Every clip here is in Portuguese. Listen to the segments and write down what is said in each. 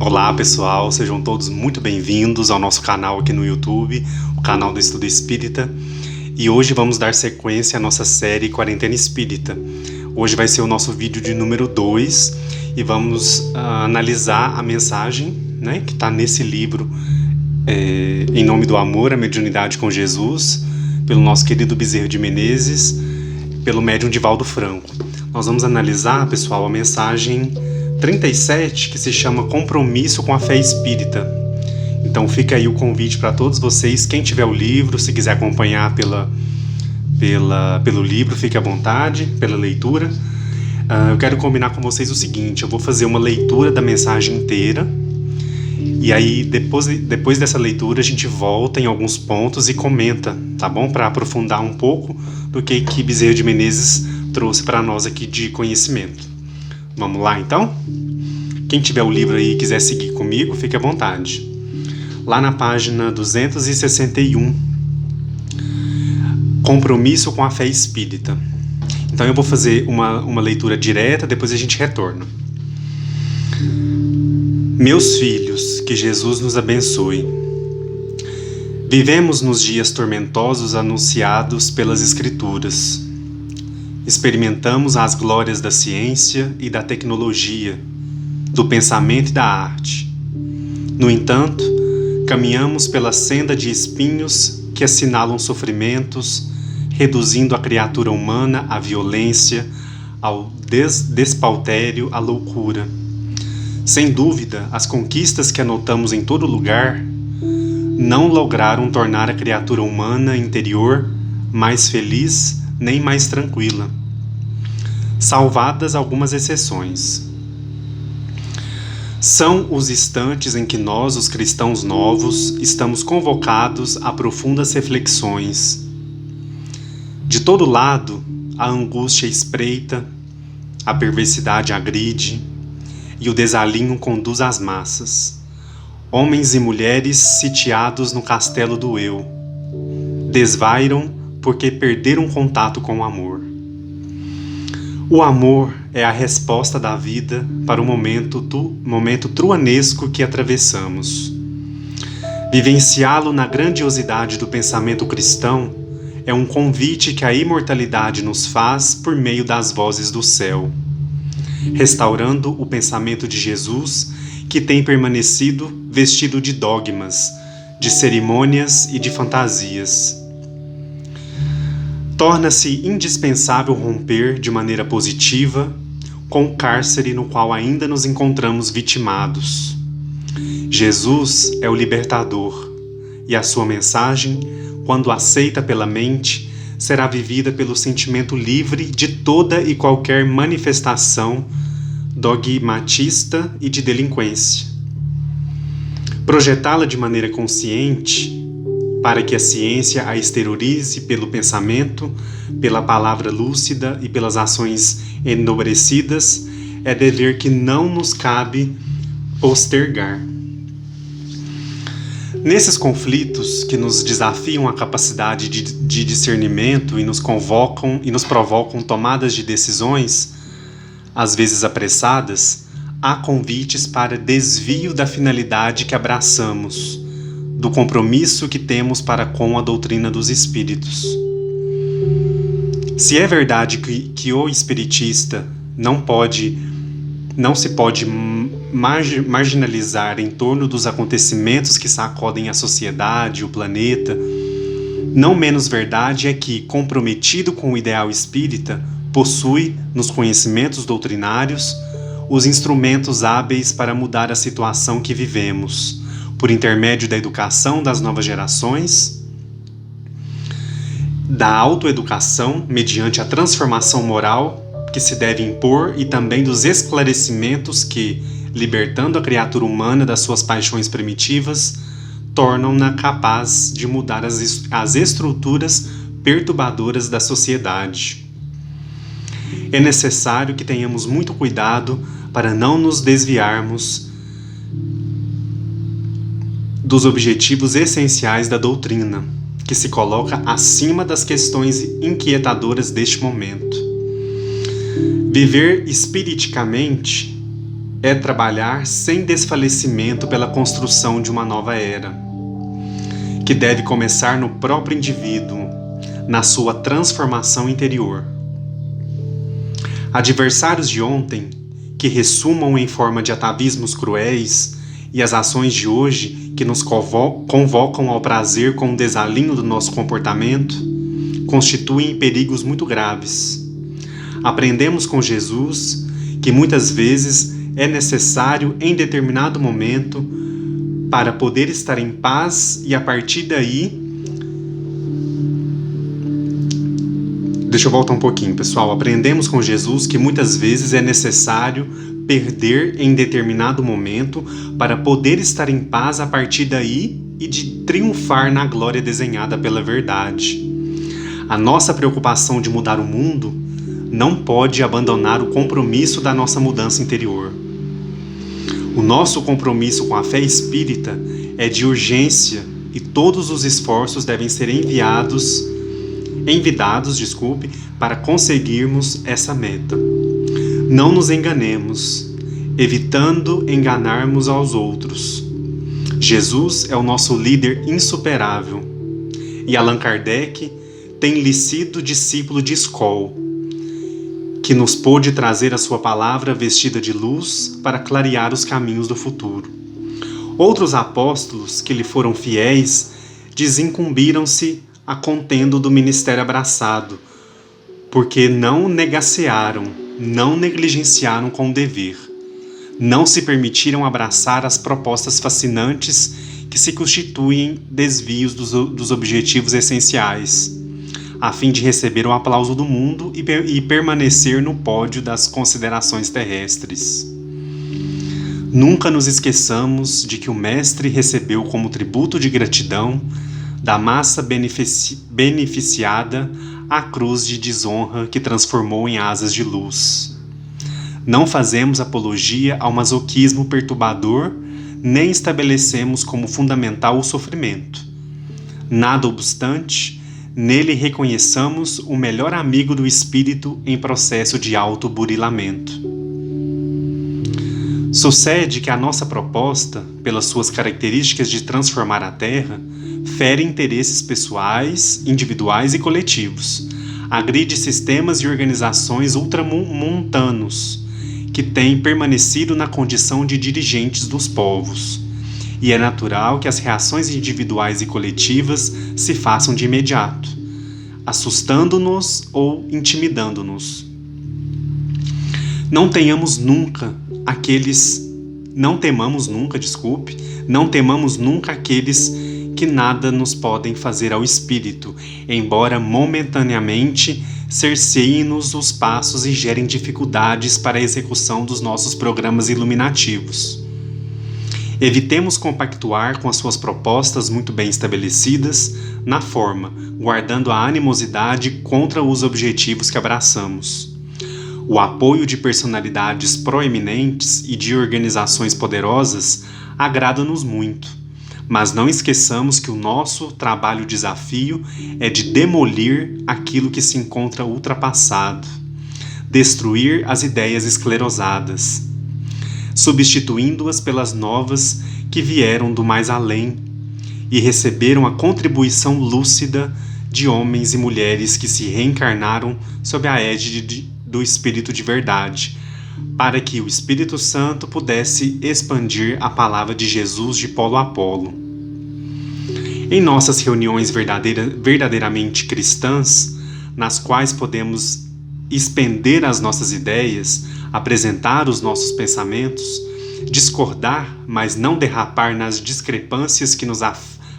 Olá pessoal, sejam todos muito bem-vindos ao nosso canal aqui no YouTube, o canal do Estudo Espírita. E hoje vamos dar sequência à nossa série Quarentena Espírita. Hoje vai ser o nosso vídeo de número 2 e vamos analisar a mensagem, que está nesse livro, Em Nome do Amor, a Mediunidade com Jesus, pelo nosso querido Bezerra de Menezes, pelo médium Divaldo Franco. Nós vamos analisar, pessoal, a mensagem 37, que se chama Compromisso com a Fé Espírita. Então fica aí o convite para todos vocês, quem tiver o livro, se quiser acompanhar pelo livro, fique à vontade, pela leitura. Eu quero combinar com vocês o seguinte: eu vou fazer uma leitura da mensagem inteira, e aí depois dessa leitura a gente volta em alguns pontos e comenta, tá bom? Para aprofundar um pouco do que Bezerra de Menezes trouxe para nós aqui de conhecimento. Vamos lá então? Quem tiver o livro aí e quiser seguir comigo, fique à vontade. Lá na página 261, Compromisso com a Fé Espírita. Então eu vou fazer uma leitura direta, depois a gente retorna. Meus filhos, que Jesus nos abençoe. Vivemos nos dias tormentosos anunciados pelas Escrituras. Experimentamos as glórias da ciência e da tecnologia, do pensamento e da arte. No entanto, caminhamos pela senda de espinhos que assinalam sofrimentos, reduzindo a criatura humana à violência, ao despautério, à loucura. Sem dúvida, as conquistas que anotamos em todo lugar não lograram tornar a criatura humana interior mais feliz nem mais tranquila, salvadas algumas exceções. São os instantes em que nós, os cristãos novos, estamos convocados a profundas reflexões. De todo lado, a angústia espreita, a perversidade agride e o desalinho conduz às massas. Homens e mulheres sitiados no castelo do eu desvairam porque perderam contato com o amor. O amor é a resposta da vida para o momento truanesco que atravessamos. Vivenciá-lo na grandiosidade do pensamento cristão é um convite que a imortalidade nos faz por meio das vozes do céu, restaurando o pensamento de Jesus, que tem permanecido vestido de dogmas, de cerimônias e de fantasias. Torna-se indispensável romper de maneira positiva com o cárcere no qual ainda nos encontramos vitimados. Jesus é o libertador, e a sua mensagem, quando aceita pela mente, será vivida pelo sentimento livre de toda e qualquer manifestação dogmatista e de delinquência. Projetá-la de maneira consciente, para que a ciência a exteriorize pelo pensamento, pela palavra lúcida e pelas ações enobrecidas, é dever que não nos cabe postergar. Nesses conflitos que nos desafiam a capacidade de discernimento e nos convocam e nos provocam tomadas de decisões, às vezes apressadas, há convites para desvio da finalidade que abraçamos, do compromisso que temos para com a doutrina dos Espíritos. Se é verdade que o espiritista não se pode marginalizar em torno dos acontecimentos que sacodem a sociedade, o planeta, não menos verdade é que, comprometido com o ideal espírita, possui, nos conhecimentos doutrinários, os instrumentos hábeis para mudar a situação que vivemos, por intermédio da educação das novas gerações, da autoeducação mediante a transformação moral que se deve impor e também dos esclarecimentos que, libertando a criatura humana das suas paixões primitivas, tornam-na capaz de mudar as estruturas perturbadoras da sociedade. É necessário que tenhamos muito cuidado para não nos desviarmos dos objetivos essenciais da doutrina, que se coloca acima das questões inquietadoras deste momento. Viver espiriticamente é trabalhar sem desfalecimento pela construção de uma nova era, que deve começar no próprio indivíduo, na sua transformação interior. Adversários de ontem, que ressumam em forma de atavismos cruéis, e as ações de hoje, que nos convocam ao prazer com o desalinho do nosso comportamento, constituem perigos muito graves. Aprendemos com Jesus que muitas vezes é necessário, em determinado momento, para poder estar em paz e a partir daí... Deixa eu voltar um pouquinho, pessoal. Aprendemos com Jesus que muitas vezes é necessário perder em determinado momento para poder estar em paz a partir daí e de triunfar na glória desenhada pela verdade. A nossa preocupação de mudar o mundo não pode abandonar o compromisso da nossa mudança interior. O nosso compromisso com a fé espírita é de urgência e todos os esforços devem ser envidados, para conseguirmos essa meta. Não nos enganemos, evitando enganarmos aos outros. Jesus é o nosso líder insuperável e Allan Kardec tem-lhe sido discípulo de escola, que nos pôde trazer a sua palavra vestida de luz para clarear os caminhos do futuro. Outros apóstolos que lhe foram fiéis desincumbiram-se a contendo do ministério abraçado, porque não negacearam, não negligenciaram com o dever, não se permitiram abraçar as propostas fascinantes que se constituem desvios dos objetivos essenciais, a fim de receber o aplauso do mundo e permanecer no pódio das considerações terrestres. Nunca nos esqueçamos de que o Mestre recebeu como tributo de gratidão da massa beneficiada a cruz de desonra que transformou em asas de luz. Não fazemos apologia ao masoquismo perturbador, nem estabelecemos como fundamental o sofrimento. Nada obstante, nele reconheçamos o melhor amigo do espírito em processo de autoburilamento. Sucede que a nossa proposta, pelas suas características de transformar a Terra, fere interesses pessoais, individuais e coletivos, agride sistemas e organizações ultramontanos, que têm permanecido na condição de dirigentes dos povos, e é natural que as reações individuais e coletivas se façam de imediato, assustando-nos ou intimidando-nos. Não temamos nunca aqueles que nada nos podem fazer ao espírito, embora momentaneamente cerceiem-nos os passos e gerem dificuldades para a execução dos nossos programas iluminativos. Evitemos compactuar com as suas propostas muito bem estabelecidas na forma, guardando a animosidade contra os objetivos que abraçamos. O apoio de personalidades proeminentes e de organizações poderosas agrada-nos muito. Mas não esqueçamos que o nosso trabalho-desafio é de demolir aquilo que se encontra ultrapassado, destruir as ideias esclerosadas, substituindo-as pelas novas que vieram do mais além e receberam a contribuição lúcida de homens e mulheres que se reencarnaram sob a égide do Espírito de Verdade, para que o Espírito Santo pudesse expandir a palavra de Jesus de polo a polo. Em nossas reuniões verdadeiramente cristãs, nas quais podemos expender as nossas ideias, apresentar os nossos pensamentos, discordar, mas não derrapar nas discrepâncias que nos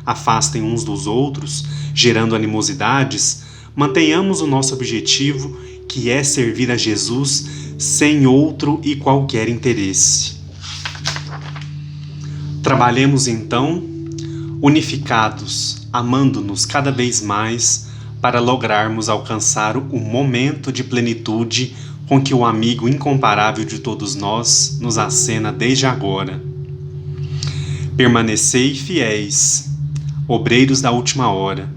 afastem uns dos outros, gerando animosidades, mantenhamos o nosso objetivo, que é servir a Jesus sem outro e qualquer interesse. Trabalhemos então, unificados, amando-nos cada vez mais, para lograrmos alcançar o momento de plenitude com que o amigo incomparável de todos nós nos acena desde agora. Permanecei fiéis, obreiros da última hora,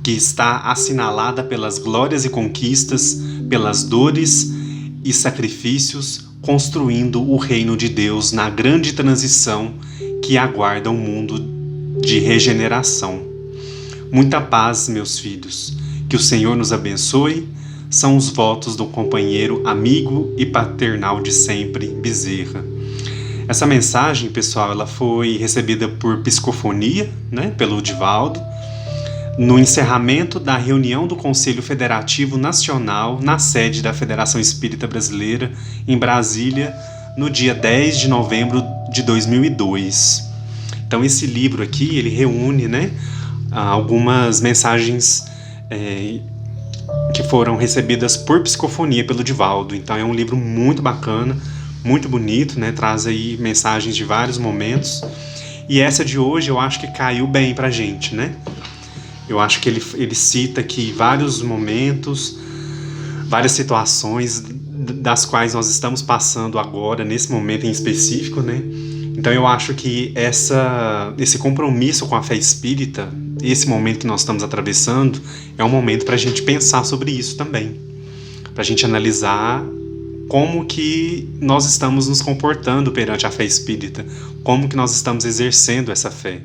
que está assinalada pelas glórias e conquistas, pelas dores e sacrifícios construindo o reino de Deus na grande transição que aguarda um mundo de regeneração. Muita paz, meus filhos. Que o Senhor nos abençoe. São os votos do companheiro, amigo e paternal de sempre, Bezerra. Essa mensagem, pessoal, ela foi recebida por psicofonia, né, pelo Divaldo, no encerramento da reunião do Conselho Federativo Nacional na sede da Federação Espírita Brasileira, em Brasília, no dia 10 de novembro de 2002. Então esse livro aqui, ele reúne, né, algumas mensagens que foram recebidas por psicofonia pelo Divaldo. Então é um livro muito bacana, muito bonito, né? Traz aí mensagens de vários momentos. E essa de hoje eu acho que caiu bem pra gente, né? Eu acho que ele cita aqui vários momentos, várias situações das quais nós estamos passando agora, nesse momento em específico, né? Então eu acho que esse compromisso com a fé espírita, esse momento que nós estamos atravessando, é um momento para a gente pensar sobre isso também. Para a gente analisar como que nós estamos nos comportando perante a fé espírita, como que nós estamos exercendo essa fé,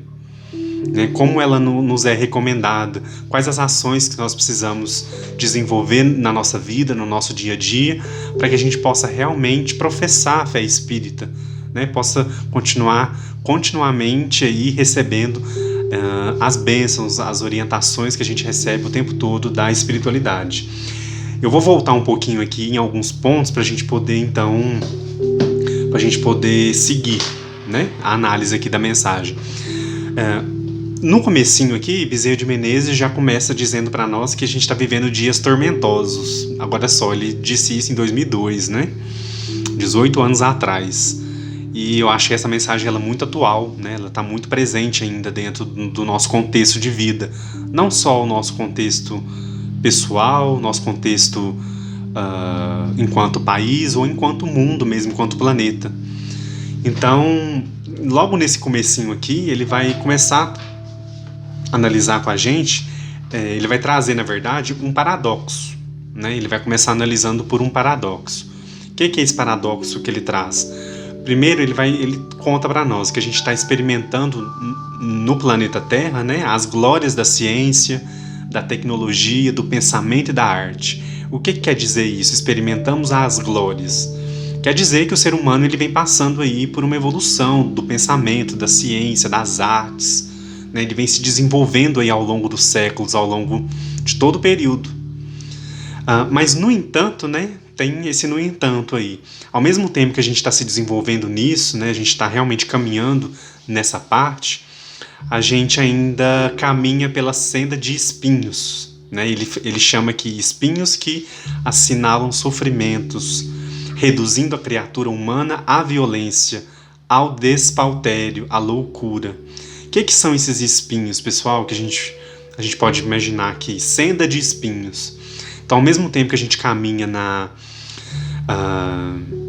né? Como ela nos é recomendada, quais as ações que nós precisamos desenvolver na nossa vida, no nosso dia a dia, para que a gente possa realmente professar a fé espírita, né? Possa continuamente aí recebendo as bênçãos, as orientações que a gente recebe o tempo todo da espiritualidade. Eu vou voltar um pouquinho aqui em alguns pontos para a gente poder, então, seguir, né, a análise aqui da mensagem. No comecinho aqui, Bezerra de Menezes já começa dizendo para nós que a gente está vivendo dias tormentosos. Agora só, ele disse isso em 2002, né? 18 anos atrás. E eu acho que essa mensagem ela é muito atual, né? Ela está muito presente ainda dentro do nosso contexto de vida. Não só o nosso contexto pessoal, nosso contexto enquanto país ou enquanto mundo mesmo, enquanto planeta. Então, logo nesse comecinho aqui, ele vai começar a analisar com a gente, ele vai trazer, na verdade, um paradoxo, né? Ele vai começar analisando por um paradoxo. O que é esse paradoxo que ele traz? Primeiro, ele conta para nós que a gente está experimentando no planeta Terra, né, as glórias da ciência, da tecnologia, do pensamento e da arte. O que quer dizer isso? Experimentamos as glórias. Quer dizer que o ser humano ele vem passando aí por uma evolução do pensamento, da ciência, das artes, né? Ele vem se desenvolvendo aí ao longo dos séculos, ao longo de todo o período. Mas, no entanto, né, tem esse no entanto aí. Ao mesmo tempo que a gente está se desenvolvendo nisso, né, a gente está realmente caminhando nessa parte, a gente ainda caminha pela senda de espinhos, né? Ele chama aqui espinhos que assinalam sofrimentos, reduzindo a criatura humana à violência, ao despautério, à loucura. O que são esses espinhos, pessoal, que a gente pode imaginar aqui? Senda de espinhos. Então, ao mesmo tempo que a gente caminha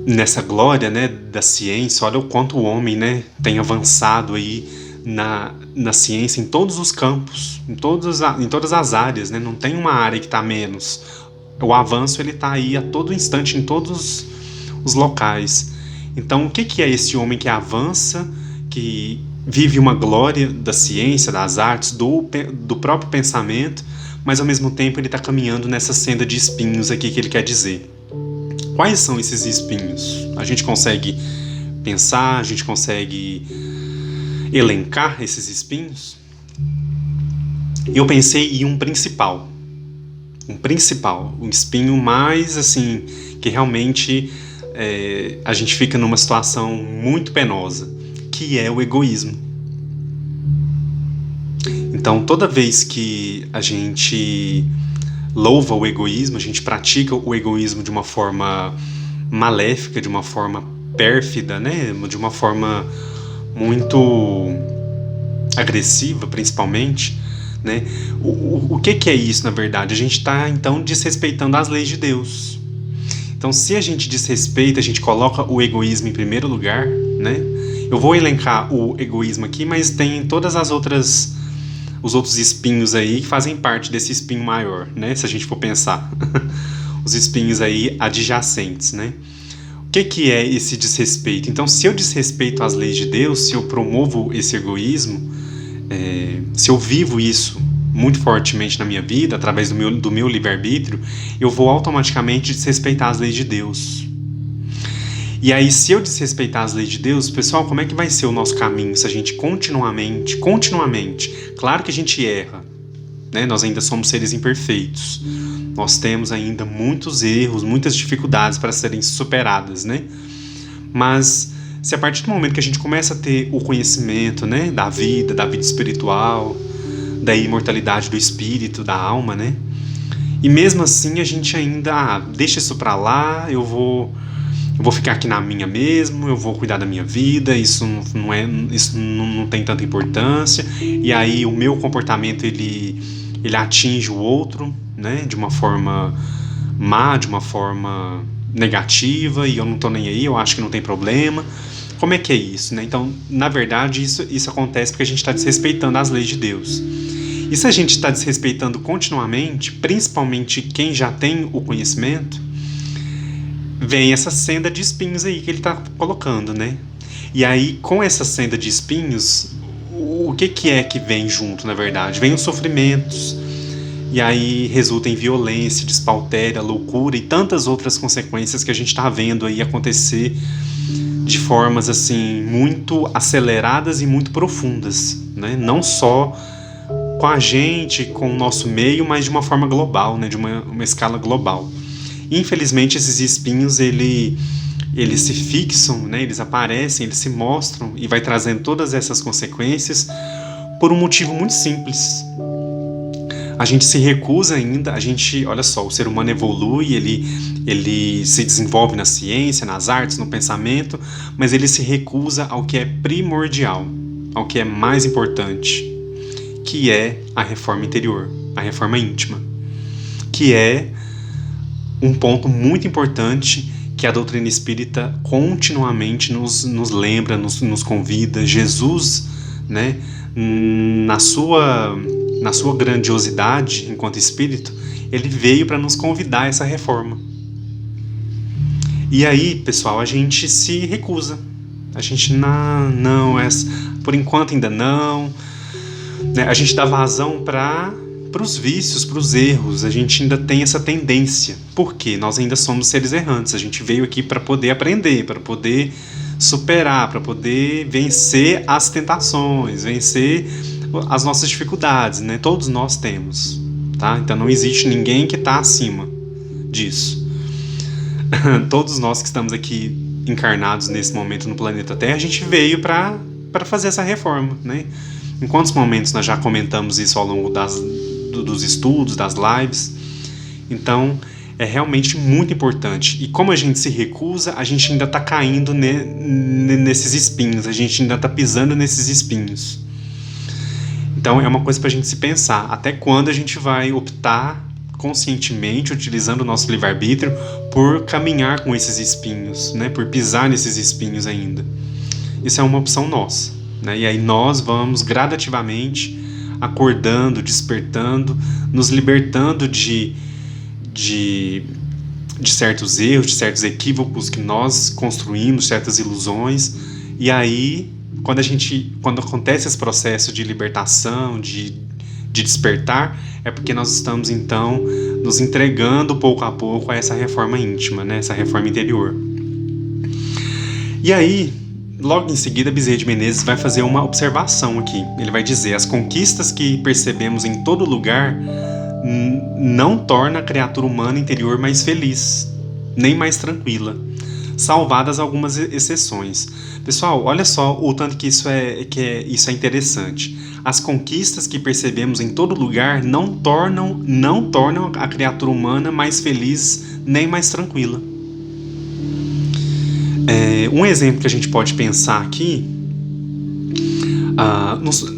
nessa glória, né, da ciência, olha o quanto o homem, né, tem avançado aí na ciência em todos os campos, em todas as áreas, né? Não tem uma área que está menos. O avanço está aí a todo instante, em todos os locais. Então, o que é esse homem que avança, que vive uma glória da ciência, das artes, do próprio pensamento, mas ao mesmo tempo ele está caminhando nessa senda de espinhos aqui que ele quer dizer? Quais são esses espinhos? A gente consegue pensar, a gente consegue elencar esses espinhos? Eu pensei em um principal, um espinho mais assim, que realmente a gente fica numa situação muito penosa, que é o egoísmo. Então, toda vez que a gente louva o egoísmo, a gente pratica o egoísmo de uma forma maléfica, de uma forma pérfida, né? De uma forma muito agressiva, principalmente, né? O que é isso, na verdade? A gente está, então, desrespeitando as leis de Deus. Então, se a gente desrespeita, a gente coloca o egoísmo em primeiro lugar, né? Eu vou elencar o egoísmo aqui, mas tem todas os outros espinhos aí que fazem parte desse espinho maior, né? Se a gente for pensar. Os espinhos aí adjacentes, né? O que é esse desrespeito? Então, se eu desrespeito as leis de Deus, se eu promovo esse egoísmo, se eu vivo isso muito fortemente na minha vida, através do meu livre-arbítrio, eu vou automaticamente desrespeitar as leis de Deus. E aí, se eu desrespeitar as leis de Deus, pessoal, como é que vai ser o nosso caminho se a gente continuamente, claro que a gente erra, né? Nós ainda somos seres imperfeitos, nós temos ainda muitos erros, muitas dificuldades para serem superadas, né? Mas se a partir do momento que a gente começa a ter o conhecimento, né, da vida espiritual, da imortalidade do espírito, da alma, né? E mesmo assim a gente ainda deixa isso para lá, eu vou ficar aqui na minha mesmo, eu vou cuidar da minha vida, isso não tem tanta importância, e aí o meu comportamento ele atinge o outro, né, de uma forma má, de uma forma negativa, e eu não tô nem aí, eu acho que não tem problema. Como é que é isso, né? Então, na verdade, isso acontece porque a gente está desrespeitando as leis de Deus. E se a gente está desrespeitando continuamente, principalmente quem já tem o conhecimento, vem essa senda de espinhos aí que ele está colocando, né? E aí, com essa senda de espinhos, o que é que vem junto, na verdade? Vem os sofrimentos, e aí resulta em violência, despautéria, loucura e tantas outras consequências que a gente está vendo aí acontecer de formas assim muito aceleradas e muito profundas, né? Não só com a gente, com o nosso meio, mas de uma forma global, né? De uma escala global. Infelizmente, esses espinhos, eles se fixam, né? Eles aparecem, eles se mostram e vai trazendo todas essas consequências por um motivo muito simples. A gente se recusa ainda, olha só, o ser humano evolui, ele se desenvolve na ciência, nas artes, no pensamento, mas ele se recusa ao que é primordial, ao que é mais importante, que é a reforma interior, a reforma íntima, que é um ponto muito importante que a doutrina espírita continuamente nos lembra, nos convida. Jesus, né, na sua grandiosidade enquanto espírito, ele veio para nos convidar a essa reforma. E aí, pessoal, a gente se recusa. A gente, não, por enquanto ainda não. Né? A gente dá vazão para os vícios, para os erros. A gente ainda tem essa tendência. Por quê? Nós ainda somos seres errantes. A gente veio aqui para poder aprender, para poder superar, para poder vencer as tentações, vencer as nossas dificuldades, né? Todos nós temos, tá? Então não existe ninguém que está acima disso. Todos nós que estamos aqui encarnados nesse momento no planeta Terra, a gente veio para fazer essa reforma, né? Em quantos momentos nós já comentamos isso ao longo dos estudos, das lives? Então, é realmente muito importante. E como a gente se recusa, a gente ainda está caindo nesses espinhos, a gente ainda está pisando nesses espinhos. Então, é uma coisa para a gente se pensar. Até quando a gente vai optar conscientemente, utilizando o nosso livre-arbítrio, por caminhar com esses espinhos, né? Por pisar nesses espinhos ainda. Isso é uma opção nossa, né? E aí nós vamos gradativamente acordando, despertando, nos libertando de certos erros, de certos equívocos que nós construímos, certas ilusões. E aí, quando acontece esse processo de libertação, de despertar, é porque nós estamos então nos entregando pouco a pouco a essa reforma íntima, né? Essa reforma interior. E aí, logo em seguida, Bezerra de Menezes vai fazer uma observação aqui. Ele vai dizer: as conquistas que percebemos em todo lugar não torna a criatura humana interior mais feliz, nem mais tranquila, salvadas algumas exceções. Pessoal, olha só o tanto que isso é interessante. As conquistas que percebemos em todo lugar não tornam a criatura humana mais feliz, nem mais tranquila. Um exemplo que a gente pode pensar aqui,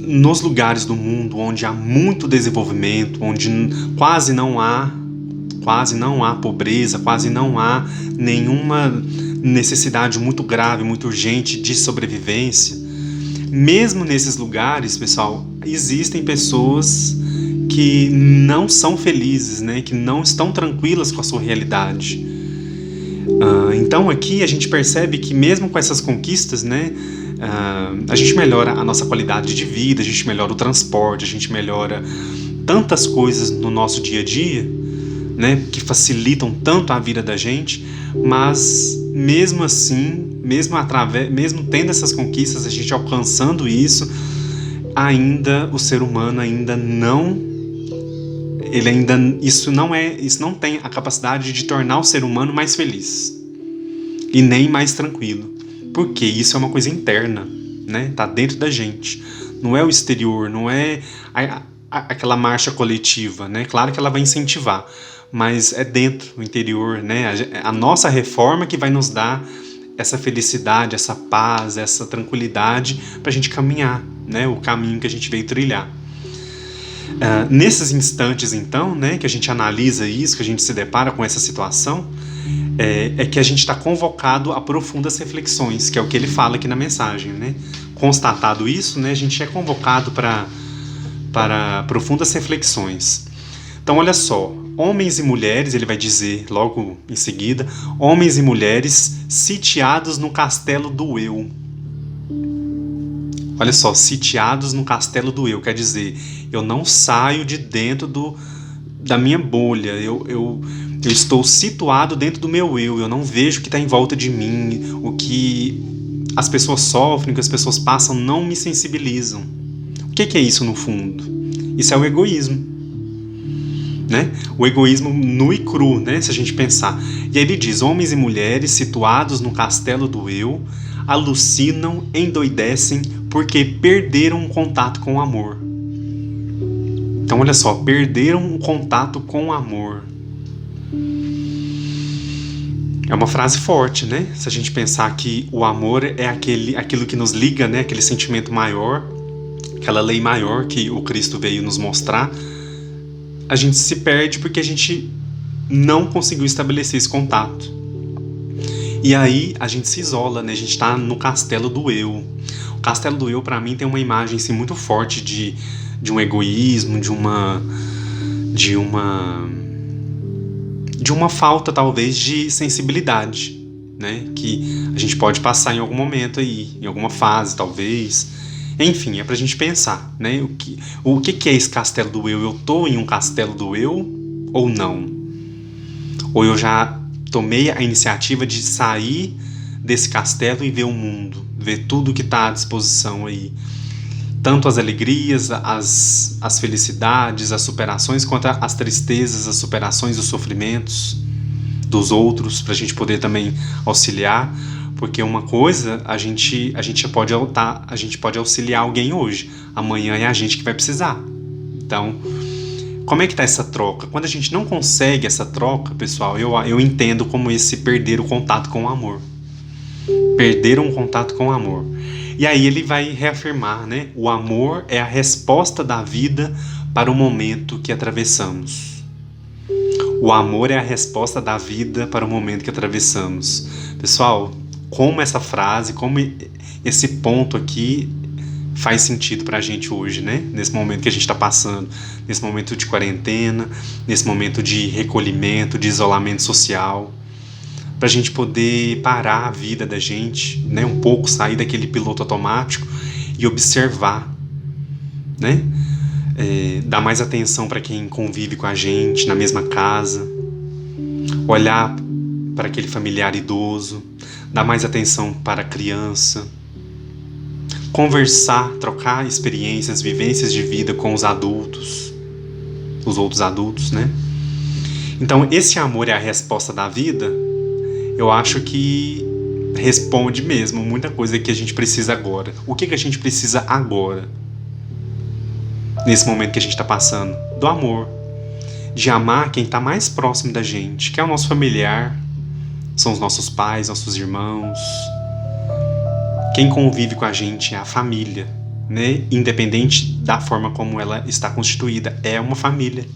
nos lugares do mundo onde há muito desenvolvimento, onde quase não há pobreza, quase não há nenhuma necessidade muito grave, muito urgente de sobrevivência. Mesmo nesses lugares, pessoal, existem pessoas que não são felizes, né? Que não estão tranquilas com a sua realidade. Em Então aqui a gente percebe que mesmo com essas conquistas, né, a gente melhora a nossa qualidade de vida, a gente melhora o transporte, a gente melhora tantas coisas no nosso dia a dia, né, que facilitam tanto a vida da gente, mas mesmo assim, mesmo tendo essas conquistas, a gente alcançando isso, ainda o ser humano isso não tem a capacidade de tornar o ser humano mais feliz e nem mais tranquilo, porque isso é uma coisa interna, né? Tá dentro da gente, não é o exterior, não é aquela marcha coletiva, né? Claro que ela vai incentivar, mas é dentro, o interior, né? A nossa reforma que vai nos dar essa felicidade, essa paz, essa tranquilidade para a gente caminhar, né? O caminho que a gente veio trilhar. Nesses instantes, então, né, que a gente analisa isso, que a gente se depara com essa situação, é que a gente está convocado a profundas reflexões, que é o que ele fala aqui na mensagem, né? Constatado isso, né, a gente é convocado para profundas reflexões. Então, olha só, homens e mulheres, ele vai dizer logo em seguida, homens e mulheres sitiados no castelo do eu. Olha só, sitiados no castelo do eu, quer dizer, eu não saio de dentro da minha bolha, eu estou situado dentro do meu eu não vejo o que está em volta de mim, o que as pessoas sofrem, o que as pessoas passam não me sensibilizam. O que é isso no fundo? Isso é o egoísmo, né? O egoísmo nu e cru, né? Se a gente pensar. E aí ele diz, homens e mulheres situados no castelo do eu alucinam, endoidecem porque perderam o contato com o amor. Então olha só, perderam o contato com o amor. É uma frase forte, né? Se a gente pensar que o amor é aquilo que nos liga, né? Aquele sentimento maior, aquela lei maior que o Cristo veio nos mostrar, a gente se perde porque a gente não conseguiu estabelecer esse contato. E aí a gente se isola, né? A gente está no castelo do eu. O castelo do eu, para mim, tem uma imagem assim, muito forte de um egoísmo, de uma falta, talvez, de sensibilidade, né? Que a gente pode passar em algum momento aí, em alguma fase, talvez. Enfim, é pra gente pensar, né? O que é esse castelo do eu? Eu tô em um castelo do eu ou não? Ou eu já tomei a iniciativa de sair desse castelo e ver o mundo, ver tudo que está à disposição aí. Tanto as alegrias, as felicidades, as superações, quanto as tristezas, as superações, os sofrimentos dos outros, para a gente poder também auxiliar. Porque uma coisa, a gente pode auxiliar alguém hoje, amanhã é a gente que vai precisar. Então, como é que está essa troca? Quando a gente não consegue essa troca, pessoal, eu entendo como esse perder o contato com o amor. Perderam o contato com o amor. E aí ele vai reafirmar, né? O amor é a resposta da vida para o momento que atravessamos. O amor é a resposta da vida para o momento que atravessamos. Pessoal, como essa frase, como esse ponto aqui faz sentido pra gente hoje, né? Nesse momento que a gente está passando, nesse momento de quarentena, nesse momento de recolhimento, de isolamento social, pra gente poder parar a vida da gente, né? Um pouco sair daquele piloto automático e observar, né? Dar mais atenção para quem convive com a gente na mesma casa, olhar para aquele familiar idoso, dar mais atenção para a criança, conversar, trocar experiências, vivências de vida com os adultos, os outros adultos, né? Então, esse amor é a resposta da vida, eu acho que responde mesmo muita coisa que a gente precisa agora. O que a gente precisa agora? Nesse momento que a gente está passando? Do amor. De amar quem está mais próximo da gente, que é o nosso familiar, são os nossos pais, nossos irmãos. Quem convive com a gente é a família, né? Independente da forma como ela está constituída, é uma família.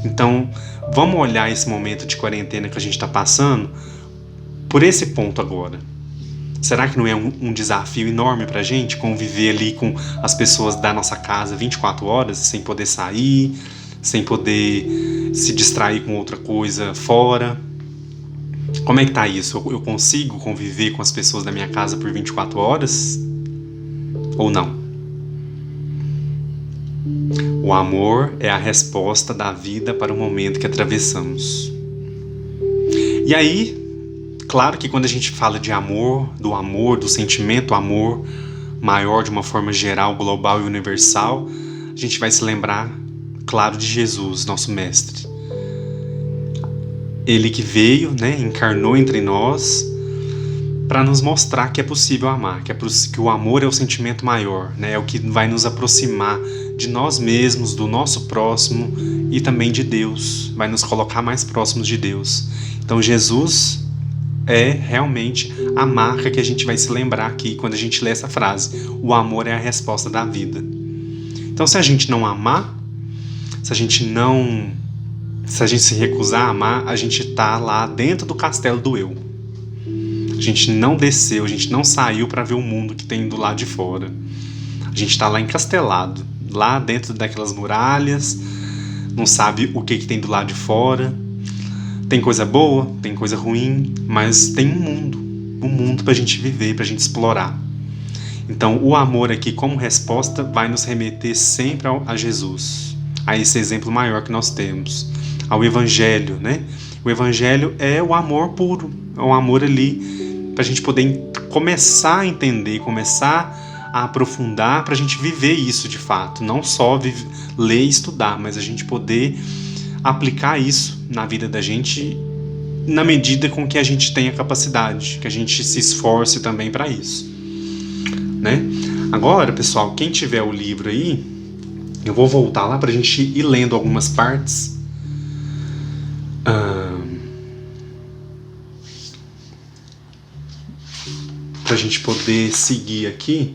Então, vamos olhar esse momento de quarentena que a gente está passando por esse ponto agora. Será que não é um desafio enorme pra gente conviver ali com as pessoas da nossa casa 24 horas, sem poder sair, sem poder se distrair com outra coisa fora? Como é que tá isso? Eu consigo conviver com as pessoas da minha casa por 24 horas? Ou não? O amor é a resposta da vida para o momento que atravessamos. E aí, claro que quando a gente fala de amor, do sentimento amor maior de uma forma geral, global e universal, a gente vai se lembrar, claro, de Jesus, nosso mestre. Ele que veio, né, encarnou entre nós para nos mostrar que é possível amar, que o amor é o sentimento maior, né, é o que vai nos aproximar de nós mesmos, do nosso próximo e também de Deus, vai nos colocar mais próximos de Deus. Então Jesus é realmente a marca que a gente vai se lembrar aqui quando a gente lê essa frase: o amor é a resposta da vida. Então se a gente não amar, se a gente se recusar a amar, a gente tá lá dentro do castelo do eu. A gente não desceu, a gente não saiu para ver o mundo que tem do lado de fora. A gente tá lá encastelado, lá dentro daquelas muralhas, não sabe o que tem do lado de fora. Tem coisa boa, tem coisa ruim, mas tem um mundo pra gente viver, pra gente explorar. Então o amor aqui como resposta vai nos remeter sempre a Jesus, a esse exemplo maior que nós temos, ao Evangelho, né? O Evangelho é o amor puro, é o amor ali pra gente poder começar a entender, começar a aprofundar, pra gente viver isso de fato, não só ler e estudar, mas a gente poder aplicar isso na vida da gente na medida com que a gente tenha capacidade, que a gente se esforce também para isso, né? Agora, pessoal, quem tiver o livro aí, eu vou voltar lá para a gente ir lendo algumas partes. Para a gente poder seguir aqui.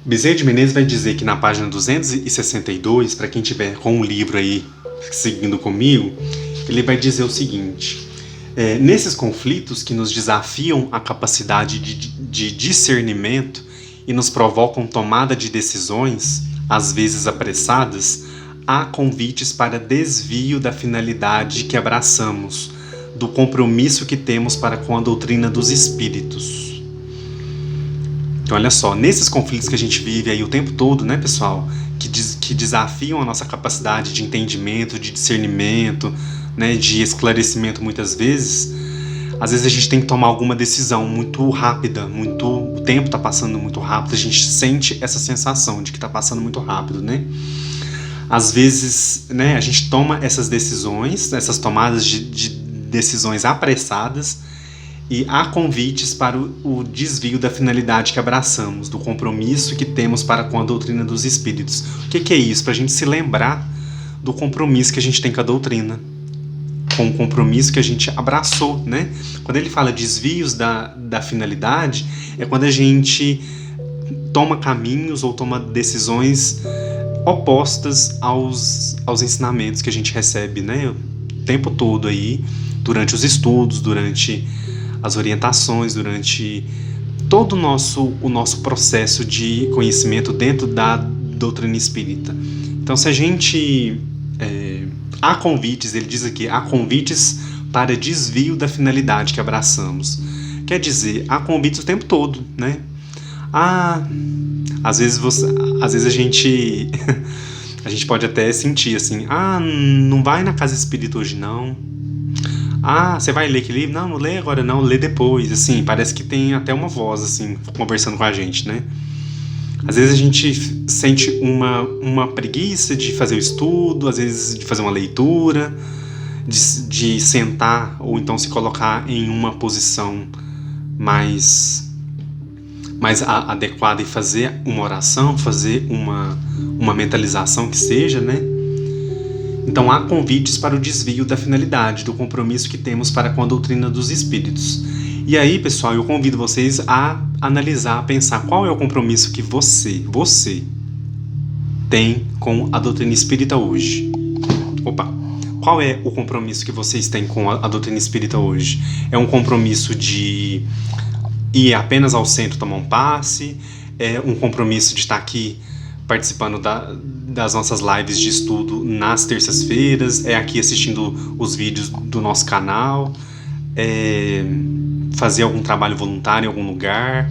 Bezerra de Menezes vai dizer que na página 262, para quem tiver com o livro aí seguindo comigo, ele vai dizer o seguinte: nesses conflitos que nos desafiam a capacidade de discernimento e nos provocam tomada de decisões, às vezes apressadas, há convites para desvio da finalidade que abraçamos, do compromisso que temos para com a doutrina dos espíritos. Então, olha só, nesses conflitos que a gente vive aí o tempo todo, né, pessoal, que desafiam a nossa capacidade de entendimento, de discernimento, né, de esclarecimento muitas vezes, às vezes a gente tem que tomar alguma decisão muito rápida, o tempo está passando muito rápido, a gente sente essa sensação de que está passando muito rápido, né? Às vezes, né, a gente toma essas decisões, essas tomadas de decisões apressadas, e há convites para o desvio da finalidade que abraçamos, do compromisso que temos para com a doutrina dos espíritos. O que é isso? Para a gente se lembrar do compromisso que a gente tem com a doutrina, com o compromisso que a gente abraçou, né? Quando ele fala desvios da finalidade, é quando a gente toma caminhos ou toma decisões opostas aos ensinamentos que a gente recebe, né? O tempo todo aí, durante os estudos, durante as orientações, durante todo o nosso processo de conhecimento dentro da doutrina espírita. Então, se a gente... há convites, ele diz aqui, há convites para desvio da finalidade que abraçamos. Quer dizer, há convites o tempo todo, né? Às vezes a gente pode até sentir assim, não vai na casa espírita hoje não. Você vai ler aquele livro? Não lê agora não, lê depois. Assim, parece que tem até uma voz assim, conversando com a gente, né? Às vezes a gente sente uma preguiça de fazer o estudo, às vezes de fazer uma leitura, de sentar ou então se colocar em uma posição mais adequada e fazer uma oração, fazer uma mentalização que seja, né? Então há convites para o desvio da finalidade, do compromisso que temos para com a doutrina dos espíritos. E aí, pessoal, eu convido vocês a analisar, a pensar qual é o compromisso que você tem com a doutrina espírita hoje. Qual é o compromisso que vocês têm com a doutrina espírita hoje? É um compromisso de ir apenas ao centro tomar um passe, é um compromisso de estar aqui participando das nossas lives de estudo nas terças-feiras, é aqui assistindo os vídeos do nosso canal, é fazer algum trabalho voluntário em algum lugar,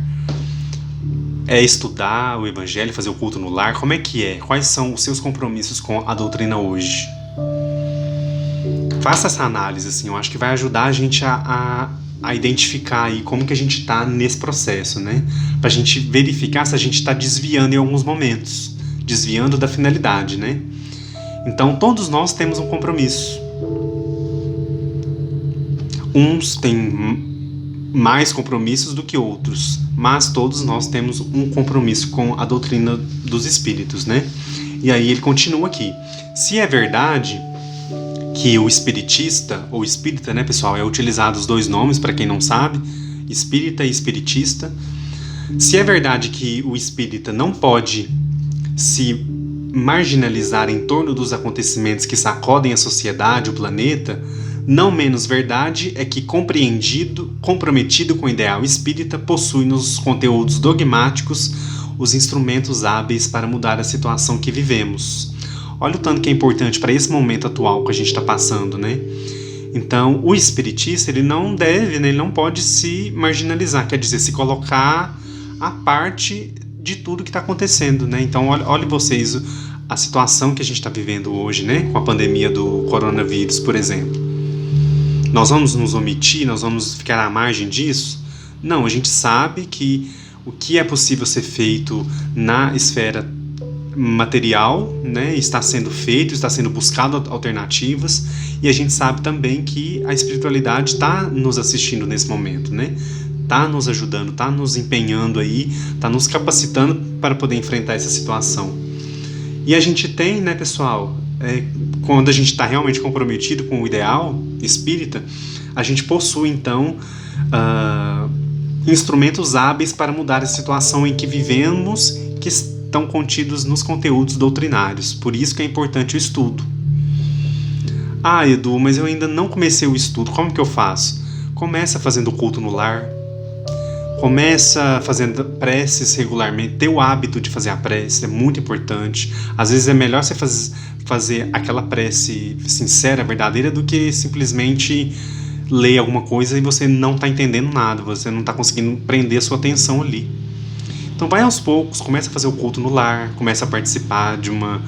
é estudar o Evangelho, fazer o culto no lar. Como é que é? Quais são os seus compromissos com a doutrina hoje? Faça essa análise, assim, eu acho que vai ajudar a gente a identificar aí como que a gente está nesse processo, né? Pra gente verificar se a gente está desviando em alguns momentos, desviando da finalidade, né? Então, todos nós temos um compromisso. Uns têm mais compromissos do que outros, mas todos nós temos um compromisso com a doutrina dos espíritos, né? E aí ele continua aqui. Se é verdade que o espiritista, ou espírita, né, pessoal, é utilizado os dois nomes, para quem não sabe, espírita e espiritista. Se é verdade que o espírita não pode se marginalizar em torno dos acontecimentos que sacodem a sociedade, o planeta, não menos verdade é que comprometido com o ideal espírita, possui nos conteúdos dogmáticos os instrumentos hábeis para mudar a situação que vivemos. Olha o tanto que é importante para esse momento atual que a gente está passando, né? Então, o espiritista, ele não deve, né, ele não pode se marginalizar, quer dizer, se colocar à parte de tudo que está acontecendo, né? Então, olha vocês a situação que a gente está vivendo hoje, né? Com a pandemia do coronavírus, por exemplo. Nós vamos nos omitir, nós vamos ficar à margem disso? Não, a gente sabe que o que é possível ser feito na esfera material, né, está sendo feito, está sendo buscado alternativas, e a gente sabe também que a espiritualidade está nos assistindo nesse momento, né? Está nos ajudando, está nos empenhando aí, está nos capacitando para poder enfrentar essa situação. E a gente tem, né, pessoal, quando a gente está realmente comprometido com o ideal espírita, a gente possui então instrumentos hábeis para mudar a situação em que vivemos, que estão contidos nos conteúdos doutrinários. Por isso que é importante o estudo. Ah, Edu, mas eu ainda não comecei o estudo, como que eu faço? Começa fazendo culto no lar, começa fazendo preces regularmente, ter o hábito de fazer a prece, é muito importante. Às vezes é melhor você fazer aquela prece sincera, verdadeira, do que simplesmente ler alguma coisa e você não está entendendo nada, você não está conseguindo prender a sua atenção ali. Então vai aos poucos, começa a fazer o culto no lar, começa a participar de uma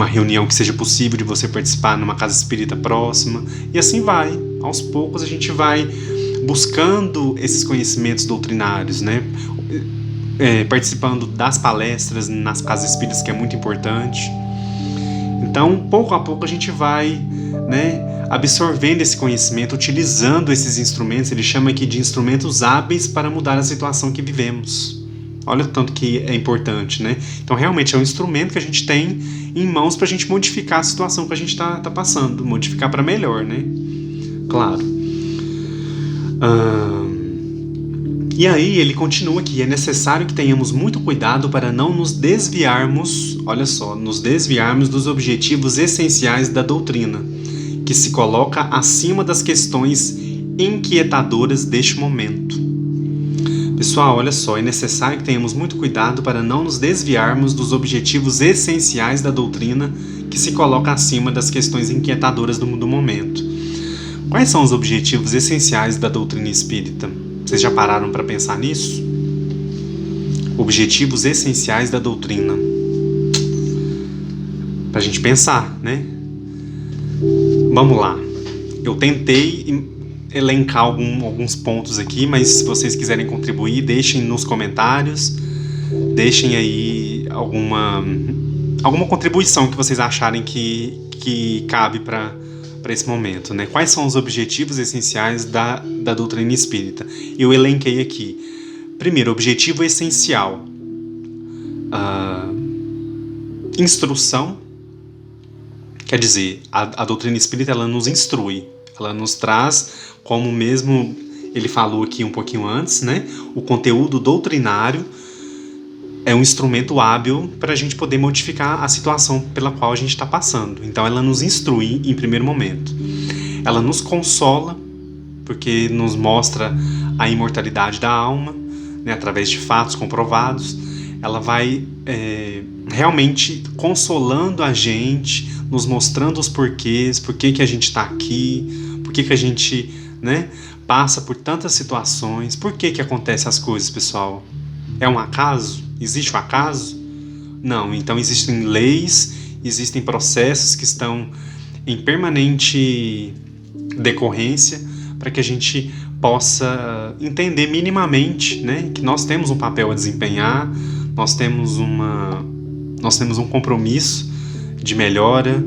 reunião que seja possível de você participar numa casa espírita próxima, e assim vai. Aos poucos a gente vai buscando esses conhecimentos doutrinários, né? Participando das palestras nas casas espíritas, que é muito importante. Então, pouco a pouco a gente vai, né, absorvendo esse conhecimento, utilizando esses instrumentos. Ele chama aqui de instrumentos hábeis para mudar a situação que vivemos. Olha o tanto que é importante, né? Então, realmente é um instrumento que a gente tem em mãos para a gente modificar a situação que a gente está passando, modificar para melhor, né? Claro. E aí ele continua aqui: é necessário que tenhamos muito cuidado para não nos desviarmos, olha só, nos desviarmos dos objetivos essenciais da doutrina, que se coloca acima das questões inquietadoras deste momento. Pessoal, olha só, é necessário que tenhamos muito cuidado para não nos desviarmos dos objetivos essenciais da doutrina, que se coloca acima das questões inquietadoras do momento. Quais são os objetivos essenciais da doutrina espírita? Vocês já pararam para pensar nisso? Objetivos essenciais da doutrina. Para a gente pensar, né? Vamos lá. Eu tentei elencar alguns pontos aqui, mas se vocês quiserem contribuir, deixem nos comentários. Deixem aí alguma contribuição que vocês acharem que cabe para esse momento, né? Quais são os objetivos essenciais da doutrina espírita? Eu elenquei aqui. Primeiro, objetivo essencial: instrução. Quer dizer, a doutrina espírita, ela nos instrui, ela nos traz, como mesmo ele falou aqui um pouquinho antes, né? O conteúdo doutrinário é um instrumento hábil para a gente poder modificar a situação pela qual a gente está passando. Então ela nos instrui em primeiro momento. Ela nos consola, porque nos mostra a imortalidade da alma, né, através de fatos comprovados. Ela vai realmente consolando a gente, nos mostrando os porquês, por que a gente está aqui, por que a gente, né, passa por tantas situações, por que acontecem as coisas, pessoal? É um acaso? Existe um acaso? Não, então existem leis, existem processos que estão em permanente decorrência para que a gente possa entender minimamente, né, que nós temos um papel a desempenhar, nós temos um compromisso de melhora,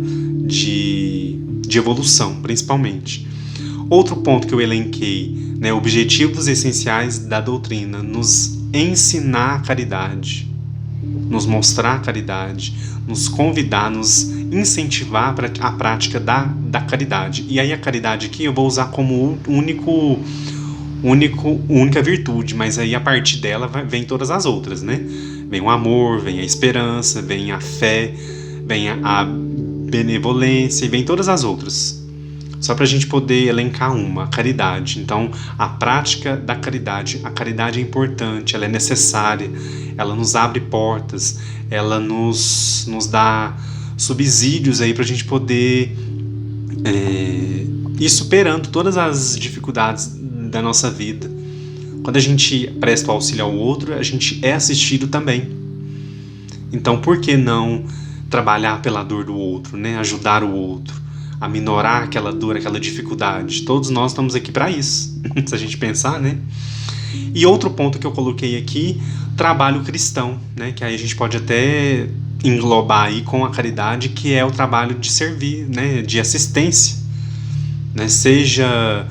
de evolução, principalmente. Outro ponto que eu elenquei, né, objetivos essenciais da doutrina: nos ensinar a caridade, nos mostrar a caridade, nos convidar, nos incentivar para a prática da caridade. E aí a caridade aqui eu vou usar como única virtude, mas aí a partir dela vem todas as outras, né? Vem o amor, vem a esperança, vem a fé, vem a benevolência e vem todas as outras. Só para a gente poder elencar a caridade. Então, a prática da caridade. A caridade é importante, ela é necessária, ela nos abre portas, ela nos dá subsídios aí para a gente poder ir superando todas as dificuldades da nossa vida. Quando a gente presta o auxílio ao outro, a gente é assistido também. Então, por que não trabalhar pela dor do outro, né? Ajudar o outro a minorar aquela dor, aquela dificuldade? Todos nós estamos aqui para isso, se a gente pensar, né? E outro ponto que eu coloquei aqui, trabalho cristão, né? Que aí a gente pode até englobar aí com a caridade, que é o trabalho de servir, né? De assistência, né? Seja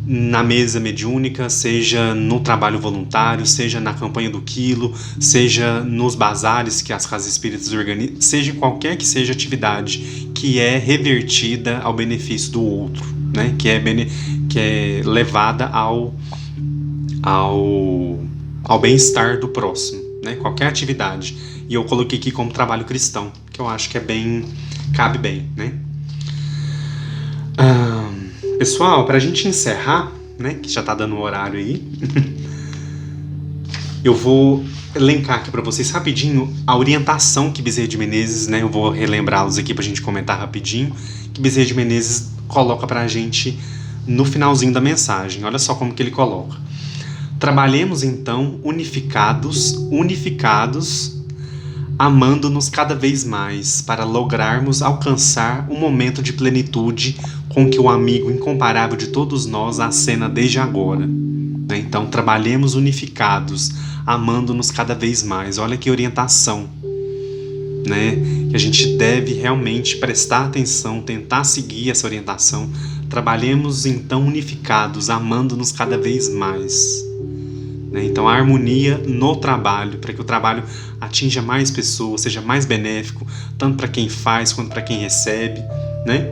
na mesa mediúnica, seja no trabalho voluntário, seja na campanha do quilo, seja nos bazares que as casas espíritas organizam, seja qualquer que seja a atividade que é revertida ao benefício do outro, né? Que é levada ao bem-estar do próximo, né? Qualquer atividade. E eu coloquei aqui como trabalho cristão, que eu acho que cabe bem, né? Pessoal, para a gente encerrar, né, que já está dando o horário aí, eu vou elencar aqui para vocês rapidinho a orientação que Bezerra de Menezes, né, eu vou relembrá-los aqui para a gente comentar rapidinho, que Bezerra de Menezes coloca para a gente no finalzinho da mensagem. Olha só como que ele coloca: trabalhemos então unificados, amando-nos cada vez mais, para lograrmos alcançar um momento de plenitude com que o amigo incomparável de todos nós acena desde agora. Então, trabalhemos unificados, amando-nos cada vez mais. Olha que orientação, né? Que a gente deve realmente prestar atenção, tentar seguir essa orientação. Trabalhemos então unificados, amando-nos cada vez mais. Então, a harmonia no trabalho, para que o trabalho atinja mais pessoas, seja mais benéfico, tanto para quem faz quanto para quem recebe, né?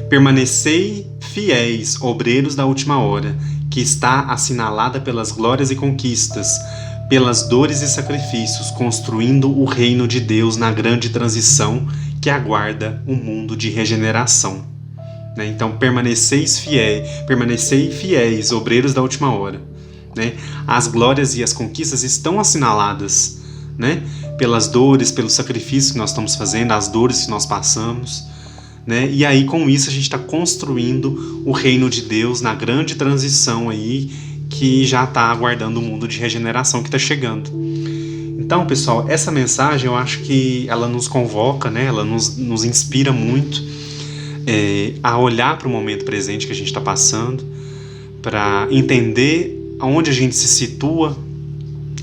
Permanecei fiéis, obreiros da última hora, que está assinalada pelas glórias e conquistas, pelas dores e sacrifícios, construindo o reino de Deus na grande transição que aguarda o mundo de regeneração. Então, permanecei fiéis, obreiros da última hora. As glórias e as conquistas estão assinaladas, né? Pelas dores, pelos sacrifícios que nós estamos fazendo, as dores que nós passamos, né? E aí com isso a gente está construindo o reino de Deus na grande transição aí que já está aguardando o mundo de regeneração que está chegando. Então, pessoal, essa mensagem eu acho que ela nos convoca, né? Ela nos inspira muito a olhar para o momento presente que a gente está passando, para entender aonde a gente se situa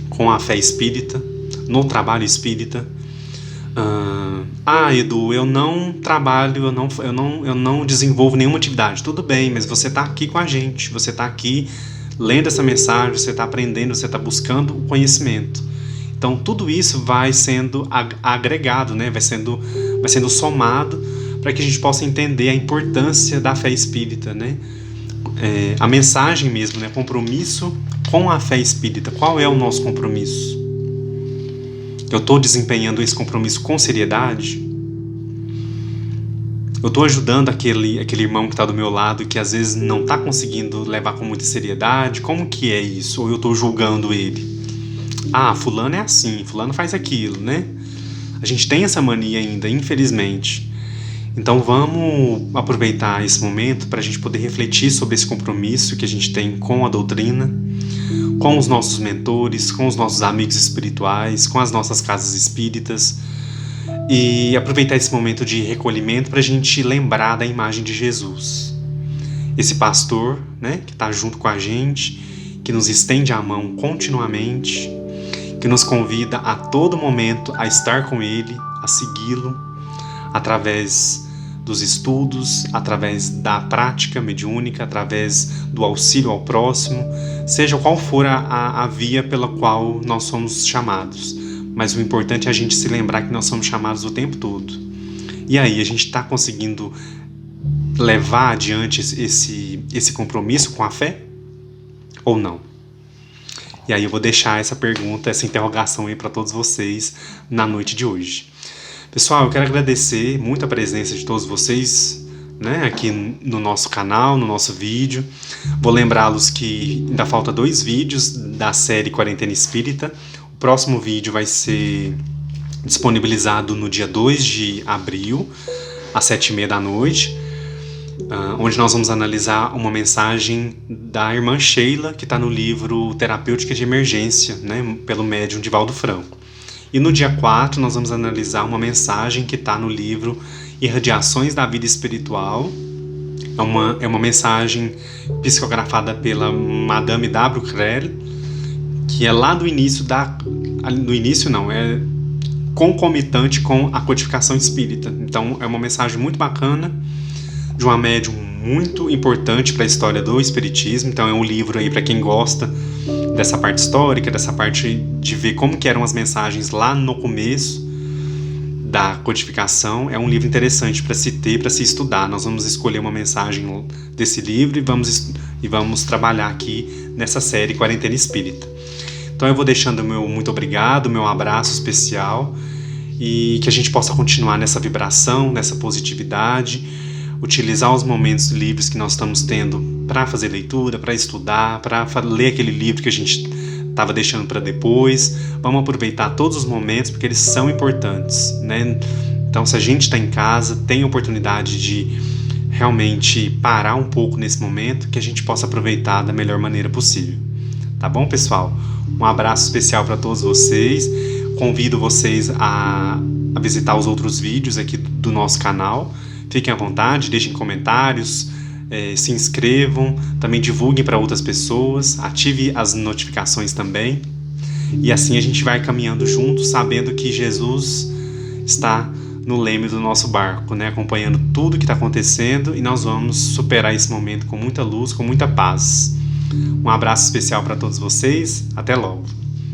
com a fé espírita, no trabalho espírita. Edu, eu não trabalho, eu não desenvolvo nenhuma atividade. Tudo bem, mas você está aqui com a gente, você está aqui lendo essa mensagem, você está aprendendo, você está buscando o conhecimento. Então tudo isso vai sendo agregado, né? vai sendo somado para que a gente possa entender a importância da fé espírita, né? A mensagem mesmo, né? Compromisso com a fé espírita. Qual é o nosso compromisso? Eu estou desempenhando esse compromisso com seriedade? Eu estou ajudando aquele irmão que está do meu lado e que às vezes não está conseguindo levar com muita seriedade? Como que é isso? Ou eu estou julgando ele? Ah, fulano é assim, fulano faz aquilo, né? A gente tem essa mania ainda, infelizmente. Então vamos aproveitar esse momento para a gente poder refletir sobre esse compromisso que a gente tem com a doutrina, com os nossos mentores, com os nossos amigos espirituais, com as nossas casas espíritas, e aproveitar esse momento de recolhimento para a gente lembrar da imagem de Jesus. Esse pastor, né, que está junto com a gente, que nos estende a mão continuamente, que nos convida a todo momento a estar com Ele, a segui-lo, através dos estudos, através da prática mediúnica, através do auxílio ao próximo, seja qual for a via pela qual nós somos chamados. Mas o importante é a gente se lembrar que nós somos chamados o tempo todo. E aí, a gente está conseguindo levar adiante esse compromisso com a fé? Ou não? E aí eu vou deixar essa pergunta, essa interrogação aí para todos vocês na noite de hoje. Pessoal, eu quero agradecer muito a presença de todos vocês, né, aqui no nosso canal, no nosso vídeo. Vou lembrá-los que ainda falta 2 vídeos da série Quarentena Espírita. O próximo vídeo vai ser disponibilizado no dia 2 de abril, às 7h30 da noite, onde nós vamos analisar uma mensagem da irmã Sheila, que está no livro Terapêutica de Emergência, né, pelo médium Divaldo Franco. E no dia 4 nós vamos analisar uma mensagem que está no livro Irradiações da Vida Espiritual. É uma mensagem psicografada pela Madame W. Creel, que é lá do início é concomitante com a codificação espírita. Então é uma mensagem muito bacana, de uma médium muito importante para a história do espiritismo. Então é um livro aí para quem gosta dessa parte histórica, dessa parte de ver como que eram as mensagens lá no começo da codificação. É um livro interessante para se ter, para se estudar. Nós vamos escolher uma mensagem desse livro e vamos trabalhar aqui nessa série Quarentena Espírita. Então eu vou deixando o meu muito obrigado, meu abraço especial, e que a gente possa continuar nessa vibração, nessa positividade, utilizar os momentos livres que nós estamos tendo para fazer leitura, para estudar, para ler aquele livro que a gente estava deixando para depois. Vamos aproveitar todos os momentos, porque eles são importantes, né? Então, se a gente está em casa, tem a oportunidade de realmente parar um pouco nesse momento, que a gente possa aproveitar da melhor maneira possível. Tá bom, pessoal? Um abraço especial para todos vocês. Convido vocês a visitar os outros vídeos aqui do nosso canal. Fiquem à vontade, deixem comentários, se inscrevam, também divulguem para outras pessoas, ative as notificações também. E assim a gente vai caminhando juntos, sabendo que Jesus está no leme do nosso barco, né, acompanhando tudo que está acontecendo, e nós vamos superar esse momento com muita luz, com muita paz. Um abraço especial para todos vocês, até logo.